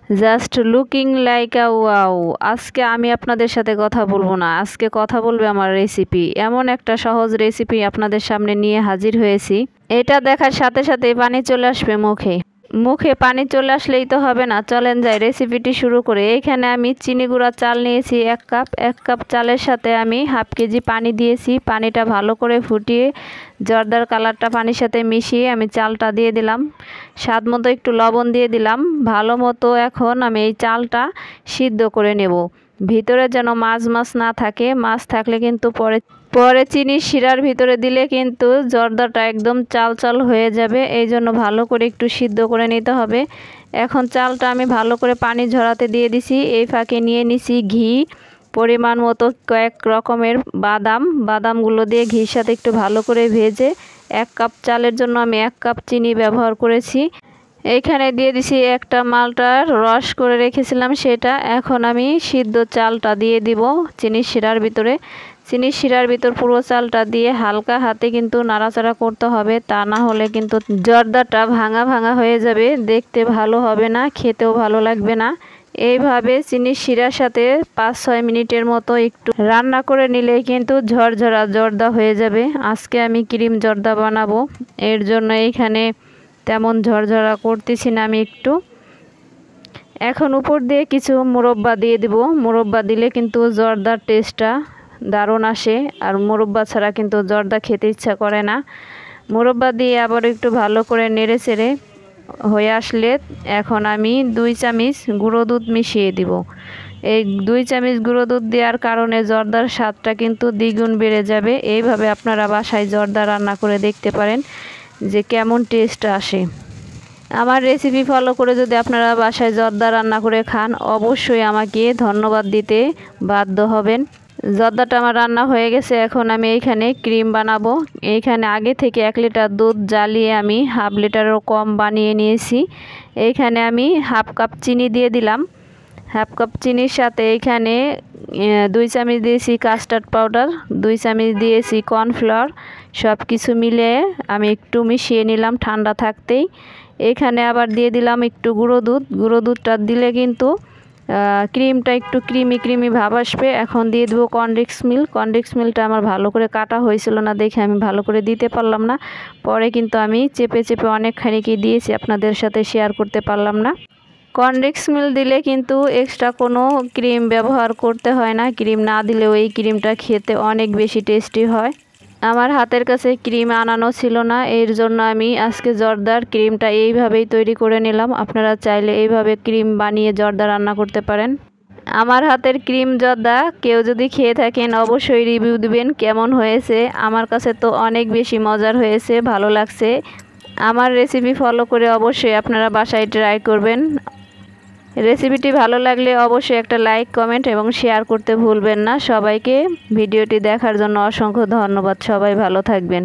Just looking like আ wow. আজকে আমি আপনাদের সাথে কথা বলবো না, আজকে কথা বলবে আমার রেসিপি। এমন একটা সহজ রেসিপি আপনাদের সামনে নিয়ে হাজির হয়েছি, এটা দেখার সাথে সাথে পানি চলে আসবে মুখে। মুখে পানি চলে আসলেই তো হবে না, চলেন যাই রেসিপিটি শুরু করে। এখানে আমি চিনি গুঁড়া চাল নিয়েছি 1 কাপ। 1 কাপ চালের সাথে আমি হাফ কেজি পানি দিয়েছি। পানিটা ভালো করে ফুটিয়ে জর্দার কালারটা পানির সাথে মিশিয়ে আমি চালটা দিয়ে দিলাম। স্বাদ মতো একটু লবণ দিয়ে দিলাম। ভালো মতো এখন আমি এই চালটা সিদ্ধ করে নেব। ভিতরে যেন মাছ না থাকে, মাছ থাকলে কিন্তু পরে চিনির শিরার ভিতরে দিলে কিন্তু জর্দাটা একদম চাল চাল হয়ে যাবে। এই জন্য ভালো করে একটু সিদ্ধ করে নিতে হবে। এখন চালটা আমি ভালো করে পানি ঝরাতে দিয়ে দিছি। এই ফাঁকে নিয়ে নিছি ঘি, পরিমাণ মতো কয়েক রকমের বাদামগুলো দিয়ে ঘির সাথে একটু ভালো করে ভেজে 1 কাপ চালের জন্য আমি 1 কাপ চিনি ব্যবহার করেছি। এইখানে দিয়ে দিছি একটা মালটার রস করে রেখেছিলাম সেটা। এখন আমি সিদ্ধ চালটা দিয়ে দিব চিনির শিরার ভিতরে। চিনির শিরার ভিতর পুরো চালটা দিয়ে হালকা হাতে কিন্তু নাড়াচাড়া করতে হবে, তা না হলে কিন্তু জর্দাটা ভাঙা ভাঙা হয়ে যাবে, দেখতে ভালো হবে না, খেতেও ভালো লাগবে না। এইভাবে চিনির শিরার সাথে 5-6 মিনিটের মতো একটু রান্না করে নিলেই কিন্তু ঝরঝরা জর্দা হয়ে যাবে। আজকে আমি ক্রিম জর্দা বানাবো, এর জন্য এইখানে তেমন ঝরঝরা করতেছি না আমি একটু। এখন উপর দিয়ে কিছু মুরব্বা দিয়ে দিব। মুরব্বা দিলে কিন্তু জর্দার টেস্টটা দারুণ আসে, আর মুরব্বা ছাড়া কিন্তু জর্দা খেতে ইচ্ছা করে না। মুরব্বা দিয়ে আবার একটু ভালো করে নেড়ে চেড়ে হয়ে আসলে এখন আমি 2 চামচ গুঁড়ো দুধ মিশিয়ে দিব। এই 2 চামচ গুঁড়ো দুধ দেওয়ার কারণে জর্দার স্বাদটা কিন্তু দ্বিগুণ বেড়ে যাবে। এইভাবে আপনারা বাসায় জর্দা রান্না করে দেখতে পারেন যে কেমন টেস্ট আসে। আমার রেসিপি ফলো করে যদি আপনারা বাসায় জর্দা রান্না করে খান, অবশ্যই আমাকে ধন্যবাদ দিতে বাধ্য হবেন। জর্দাটা আমার রান্না হয়ে গেছে। এখন আমি এইখানে ক্রিম বানাবো। এইখানে আগে থেকে 1 লিটার দুধ জ্বালিয়ে আমি হাফ লিটারেরও কম বানিয়ে নিয়েছি। এইখানে আমি হাফ কাপ চিনি দিয়ে দিলাম। হাফ কাপ চিনির সাথে এইখানে 2 চামচ দিয়েছি কাস্টার্ড পাউডার, 2 চামচ দিয়েছি কর্নফ্লাওয়ার। সব কিছু মিলিয়ে আমি একটু মিশিয়ে নিলাম ঠান্ডা থাকতেই। এখানে আবার দিয়ে দিলাম একটু গুঁড়ো দুধ। গুঁড়ো দুধটা দিলে কিন্তু ক্রিমটা একটু ক্রিমি ভাব আসবে। এখন দিয়ে দেবো কনডেন্স মিল্ক। কনডেন্স মিল্কটা আমার ভালো করে কাটা হয়েছিল না দেখে আমি ভালো করে দিতে পারলাম না। পরে কিন্তু আমি চেপে অনেকখানি দিয়েছি, আপনাদের সাথে শেয়ার করতে পারলাম না। কনডেন্স মিল্ক দিলে কিন্তু এক্সট্রা কোনো ক্রিম ব্যবহার করতে হয় না। ক্রিম না দিলেও এই ক্রিমটা খেতে অনেক বেশি টেস্টি হয়। আমার হাতের কাছে ক্রিম আনানো ছিল না, এর জন্য আমি আজকে জর্দার ক্রিমটা এইভাবেই তৈরি করে নিলাম। আপনারা চাইলে এইভাবে ক্রিম বানিয়ে জর্দা রান্না করতে পারেন। আমার হাতের ক্রিম জর্দা কেউ যদি খেয়ে থাকেন অবশ্যই রিভিউ দিবেন কেমন হয়েছে। আমার কাছে তো অনেক বেশি মজার হয়েছে, ভালো লাগছে। আমার রেসিপি ফলো করে অবশ্যই আপনারা বাসায় ট্রাই করবেন। রেসিপিটি ভালো লাগলে অবশ্যই একটা লাইক, কমেন্ট এবং শেয়ার করতে ভুলবেন না। সবাইকে ভিডিওটি দেখার জন্য অসংখ্য ধন্যবাদ। সবাই ভালো থাকবেন।